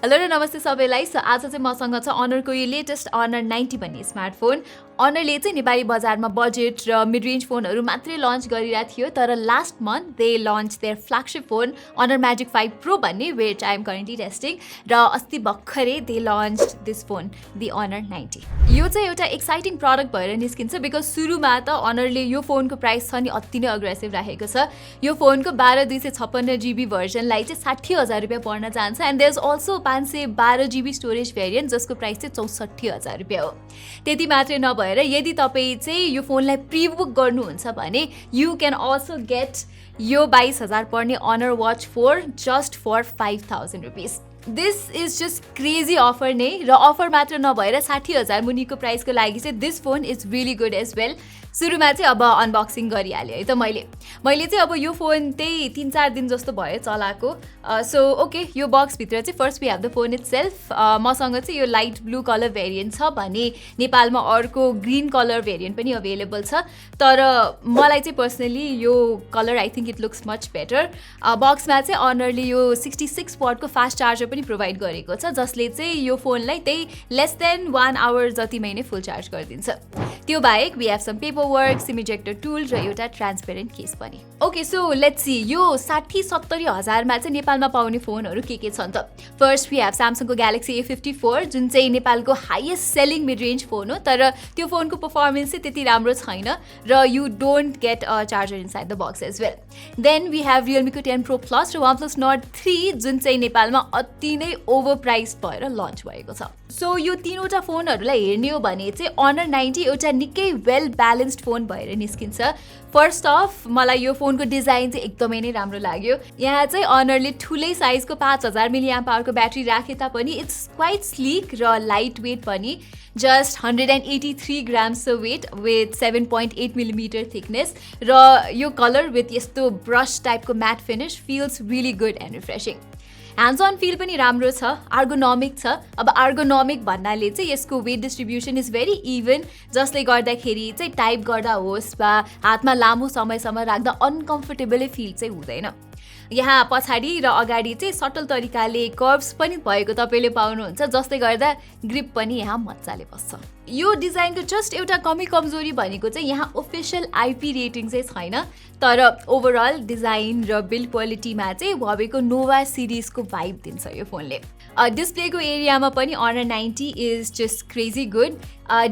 Hello र नमस्ते सबैलाई। सो आज चाहिँ मसँग छ अनरको यो लेटेस्ट अनर 90 भन्ने स्मार्टफोन। अनरले चाहिँ नेपाली बजारमा बजेट र मिड रेन्ज फोनहरू मात्रै लन्च गरिरहेको थियो, तर last month they launch their flagship phone Honor Magic 5 Pro भन्ने, which I am currently testing. र अस्ति भर्खरै they launch this phone the Honor 90। यो चाहिँ एउटा एक्साइटिङ प्रडक्ट भएर निस्किन्छ बिकज सुरुमा त अनरले यो फोनको प्राइस छ नि अति नै अग्रेसिभ राखेको छ। यो फोनको 12256 GB भर्जनलाई चाहिँ 60,000 रुपियाँ पर्न जान्छ and there is also 512 GB storage variant जसको प्राइस चाहिँ 64,000 रुपियाँ हो। त्यति मात्रै नभएर यदि तपाईँ चाहिँ यो फोनलाई प्रिबुक गर्नुहुन्छ भने यु क्यान अल्सो गेट यो 22,000 पर्ने Honor watch 4 just for 5,000 rupees. This is just crazy offer नै, र अफर मात्र नभएर 60,000 मुनिको प्राइसको लागि चाहिँ this phone is really good as well. सुरुमा चाहिँ अब अनबक्सिङ गरिहालेँ है त मैले चाहिँ अब यो फोन त्यही 3-4 दिन जस्तो भयो चलाएको। सो ओके, यो बक्सभित्र चाहिँ first we have the phone itself. मसँग चाहिँ यो लाइट ब्लू कलर भेरिएन्ट छ भने नेपालमा अर्को ग्रिन कलर भेरिएन्ट पनि अभाइलेबल छ, तर मलाई चाहिँ पर्सनली यो colour I think it looks much better. बक्समा चाहिँ अनरले यो 66 वाटको फास्ट चार्जर पनि प्रोभाइड गरेको छ जसले चाहिँ यो फोनलाई त्यही लेस देन 1 आवर जतिमै नै फुल चार्ज गरिदिन्छ। त्यो बाहेक we have some paperwork, sim ejector tool र एउटा ट्रान्सपेरेन्ट केस पनि। ओके, सो लेट्स सी यो 60-70 हजारमा चाहिँ नेपालमा पाउने फोनहरू के छन् त। फर्स्ट वी हेभ स्यामसङको ग्यालेक्सी A54 जुन चाहिँ नेपालको highest selling mid range phone हो, तर त्यो फोनको पर्फर्मेन्स चाहिँ त्यति राम्रो छैन र you don't get a charger inside the box as well. Then we have रियलमीको 10 Pro Plus र OnePlus Nord 3 जुन चाहिँ नेपालमा अति नै ओभर प्राइस भएर लन्च भएको छ। सो यो तीनवटा फोनहरूलाई हेर्ने हो भने चाहिँ अनर 90 एउटा निकै वेल ब्यालेन्स्ड फोन भएर निस्किन्छ। फर्स्ट अफ मलाई यो फोनको डिजाइन चाहिँ एकदमै नै राम्रो लाग्यो। यहाँ चाहिँ अनरले ठुलै साइजको 5000 mAh को ब्याट्री राखे तापनि इट्स क्वाइट स्लिक र लाइट वेट पनि, just 183 grams weight with 7.8 millimetre thickness, र यो कलर विथ यस्तो ब्रस टाइपको matte finish feels really good and refreshing. Hands on feel पनि राम्रो छ, आर्गोनोमिक छ। अब आर्गोनोमिक भन्नाले चाहिँ यसको weight distribution is very even, जसले गर्दाखेरि चाहिँ टाइप गर्दा होस् वा हातमा लामो समयसम्म राख्दा अनकम्फर्टेबलै फिल चाहिँ हुँदैन। यहाँ पछाडि र अगाडि चाहिँ सटल तरिकाले कर्भ्स पनि भएको तपाईँले पाउनुहुन्छ जसले गर्दा ग्रिप पनि यहाँ मजाले बस्छ। यो डिजाइनको जस्ट एउटा कमी कमजोरी भनेको चाहिँ यहाँ ओफिसियल आइपी रेटिङ चाहिँ छैन, तर ओभरअल डिजाइन र बिल्ड क्वालिटीमा चाहिँ हुआवेको नोभा सिरिजको भाइब दिन्छ यो फोनले। डिस्प्लेको एरियामा पनि Honor 90 is just crazy good.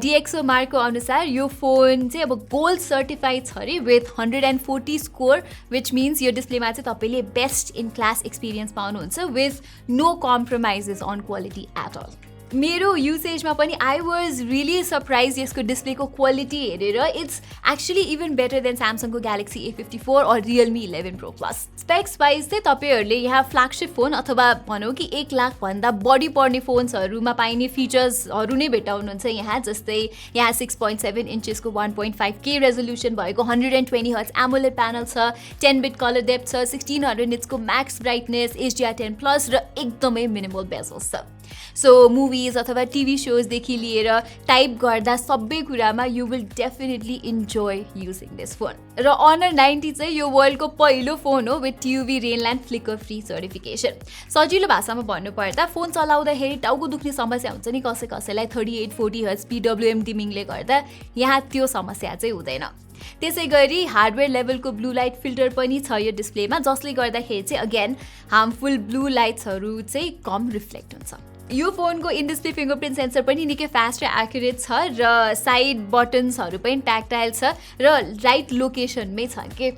DXO मार्कको अनुसार यो फोन चाहिँ अब गोल्ड सर्टिफाइड छ अरे विथ 140 स्कोर, विच मिन्स यो डिस्प्लेमा चाहिँ तपाईँले बेस्ट इन क्लास एक्सपिरियन्स पाउनुहुन्छ with no compromises on quality at all. मेरो युसेजमा पनि आई वाज रियली सरप्राइज यसको डिस्प्लेको क्वालिटी हेरेर। It's actually even better than स्यामसङको Galaxy A54 or Realme 11 Pro Plus। Specs wise चाहिँ तपाईँहरूले यहाँ फ्ल्यागशिप फोन अथवा भनौँ कि 1 लाखभन्दा बढी पर्ने फोन्सहरूमा पाइने फिचर्सहरू नै भेटाउनुहुन्छ यहाँ, जस्तै यहाँ 6.7 इन्चेसको 1.5K रेजोल्युसन भएको 120 Hz AMOLED प्यानल छ, 10 बिट कलर डेप्थ छ, 1600 निट्सको म्याक्स ब्राइटनेस, HDR10+ र एकदमै मिनिमल बेजल्स छ। सो मुभिज अथवा टिभी सोजदेखि लिएर टाइप गर्दा सबै कुरामा you will definitely enjoy using this phone. र अनर 90 चाहिँ यो वर्ल्डको पहिलो फोन हो with TUV Rheinland flicker free certification. सजिलो भाषामा भन्नुपर्दा फोन चलाउँदाखेरि टाउको दुख्ने समस्या हुन्छ नि कसैलाई 38-40 Hz PWM डिमिङले गर्दा, यहाँ त्यो समस्या चाहिँ हुँदैन। त्यसै गरी हार्डवेयर लेभलको ब्लू लाइट फिल्टर पनि छ यो डिस्प्लेमा, जसले गर्दाखेरि चाहिँ अगेन हार्मफुल ब्लू लाइट्सहरू चाहिँ कम रिफ्लेक्ट हुन्छ। यो फोनको इन डिस्प्ले फिङ्गरप्रिन्ट सेन्सर पनि निकै फास्ट र एक्युरेट छ, र साइड बटन्सहरू पनि ट्याक्टाइल छ र राइट लोकेसनमै छन् कि।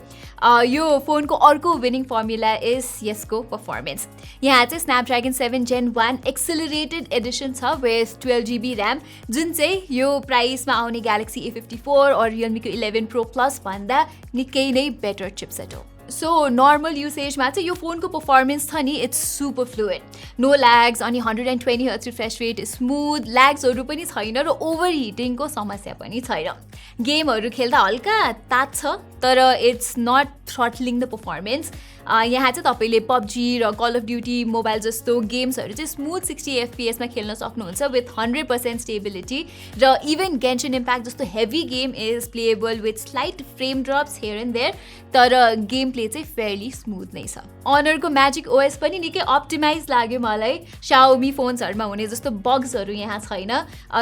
यो फोनको अर्को विनिङ फर्मुला इज यसको पर्फर्मेन्स। यहाँ चाहिँ स्न्यापड्रागन 7 Gen 1 एक्सेलरेटेड एडिसन छ विथ 12 GB ऱ्याम, जुन चाहिँ यो प्राइसमा आउने ग्यालेक्सी A54 और रियलमीको 11 Pro Plus भन्दा निकै नै बेटर चिपसेट हो। सो नर्मल युसेजमा चाहिँ यो फोनको पर्फर्मेन्स छ नि इट्स सुपर फ्लुइड, नो ल्याग्स, अनि 120 Hz रिफ्रेस रेट, स्मुथ, ल्याग्सहरू पनि छैन र ओभर हिटिङको समस्या पनि छैन। गेमहरू खेल्दा हल्का तात्छ तर इट्स नट थ्रटलिङ द पर्फर्मेन्स। यहाँ चाहिँ तपाईँले पब्जी र कल अफ ड्युटी मोबाइल जस्तो गेम्सहरू चाहिँ स्मुथ 60 FPS मा खेल्न सक्नुहुन्छ विथ 100% स्टेबिलिटी र इभन गेन्सन इम्प्याक्ट जस्तो heavy game is playable with slight frame drops here and there तर गेम प्ले चाहिँ फेयरली स्मुथ नै छ अनरको म्याजिक ओएस पनि निकै अप्टिमाइज लाग्यो मलाई Xiaomi फोन्सहरूमा हुने जस्तो बग्सहरू यहाँ छैन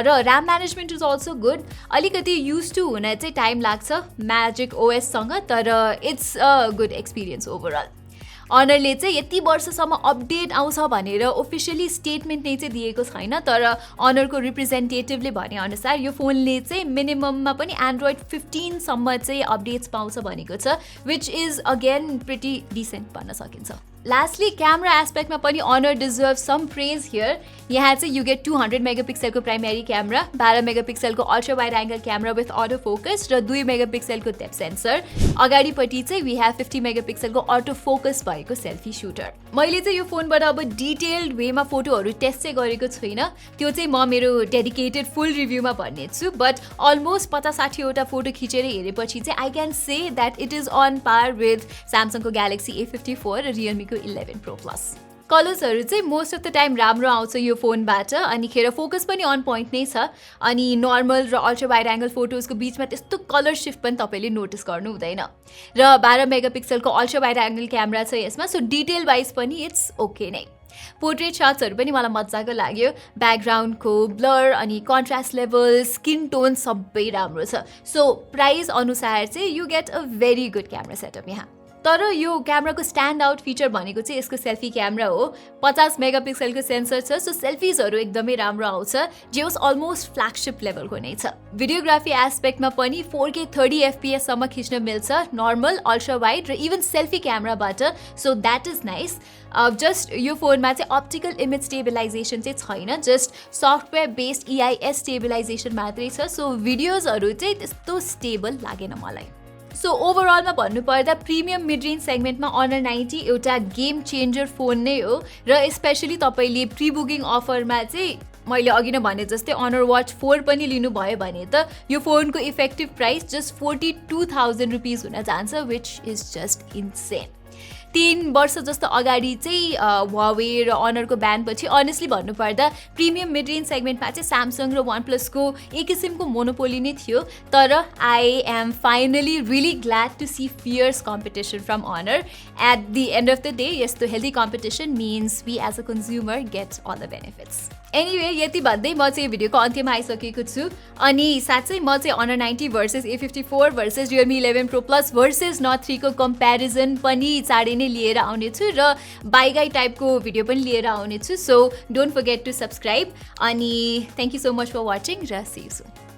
र RAM management is also good अलिकति युज टु हुन चाहिँ टाइम लाग्छ म्याजिक ओएससँग तर it's a good experience overall अनरले चाहिँ यति वर्षसम्म अपडेट आउँछ भनेर ओफिसियली स्टेटमेन्ट नै चाहिँ दिएको छैन तर अनरको रिप्रेजेन्टेटिभले भनेअनुसार यो फोनले चाहिँ मिनिमममा पनि एन्ड्रोइड 15 सम्म चाहिँ अपडेट्स पाउँछ भनेको छ which is again pretty decent भन्न सकिन्छ लास्टली क्यामेरा एस्पेक्टमा पनि Honor deserve some praise here यहाँ चाहिँ यु गेट 200 मेगापिक्सलको प्राइमेरी क्यामेरा 12 मेगापिक्सलको ultra wide angle camera with auto focus र 2 मेगापिक्सलको डेप्थ सेन्सर अगाडिपट्टि चाहिँ वी हेभ 50 मेगापिक्सलको अटो फोकस भएको सेल्फी सुटर मैले चाहिँ यो फोनबाट अब डिटेल्ड वेमा फोटोहरू टेस्ट चाहिँ गरेको छुइनँ त्यो चाहिँ म मेरो डेडिकेटेड फुल रिभ्यूमा भन्नेछु बट अलमोस्ट 50-60 वटा फोटो खिचेर हेरेपछि चाहिँ I can say that it is on par with स्यामसङको ग्यालेक्सी A54 र रियलमीको 11 Pro Plus कलर्सहरू चाहिँ मोस्ट अफ द टाइम राम्रो आउँछ यो फोनबाट अनि खेर फोकस पनि अन पोइन्ट नै छ अनि नर्मल र अल्ट्रा वाइड एङ्गल फोटोजको बिचमा त्यस्तो कलर सिफ्ट पनि तपाईँले नोटिस गर्नु हुँदैन र 12 मेगापिक्सलको अल्ट्रा वाइड एङ्गल क्यामेरा छ यसमा सो डिटेल वाइज पनि इट्स ओके नै पोर्ट्रेट सट्सहरू पनि मलाई मजाको लाग्यो ब्याकग्राउन्डको ब्लर अनि कन्ट्रास्ट लेभल स्किन टोन सबै राम्रो छ सो प्राइस अनुसार चाहिँ you get a very good camera setup यहाँ तर यो क्यामेराको स्ट्यान्ड आउट फिचर भनेको चाहिँ यसको सेल्फी क्यामेरा हो 50 मेगापिक्सलको सेन्सर छ सो सेल्फिजहरू एकदमै राम्रो आउँछ जे होस् अलमोस्ट फ्ल्यागसिप लेभलको नै छ भिडियोग्राफी एस्पेक्टमा पनि 4K 30 FPS सम्म खिच्न मिल्छ नर्मल अल्ट्रा वाइड र इभन सेल्फी क्यामेराबाट so that is nice just यो फोनमा चाहिँ अप्टिकल इमेज स्टेबिलाइजेसन चाहिँ छैन just software based EIS stabilization मात्रै छ सो भिडियोजहरू चाहिँ त्यस्तो स्टेबल लागेन मलाई सो ओभरअलमा भन्नुपर्दा प्रिमियम मिड रेन्ज सेगमेन्टमा अनर 90 एउटा गेम चेन्जर फोन नै हो र स्पेसली तपाईँले प्री बुकिङ अफरमा चाहिँ मैले अघि नै भने जस्तै अनर वाच 4 पनि लिनुभयो भने त यो फोनको इफेक्टिभ प्राइस जस्ट 42,000 रुपिज हुन जान्छ विच इज जस्ट इन्सेन 3 वर्ष जस्तो अगाडि चाहिँ Huawei र अनरको ब्यानपछि अनेस्टली भन्नुपर्दा प्रिमियम मिड रेन्ज सेगमेन्टमा चाहिँ स्यामसङ र वान प्लसको एक किसिमको मोनोपोली नै थियो तर I am finally really glad to see fierce competition from Honor at the end of the day यस्तो healthy competition means we as a consumer get all the benefits anyway यति भन्दै म चाहिँ भिडियोको अन्त्यमा आइसकेको छु अनि साथै म चाहिँ honour 90 versus A54 versus Realme 11 Pro Plus versus Note 3 को कम्पेरिजन पनि चाँडै नै लिएर आउनेछु र बाइगाई टाइपको भिडियो पनि लिएर आउनेछु so don't forget to subscribe अनि thank you so much for watching र सी यू सुन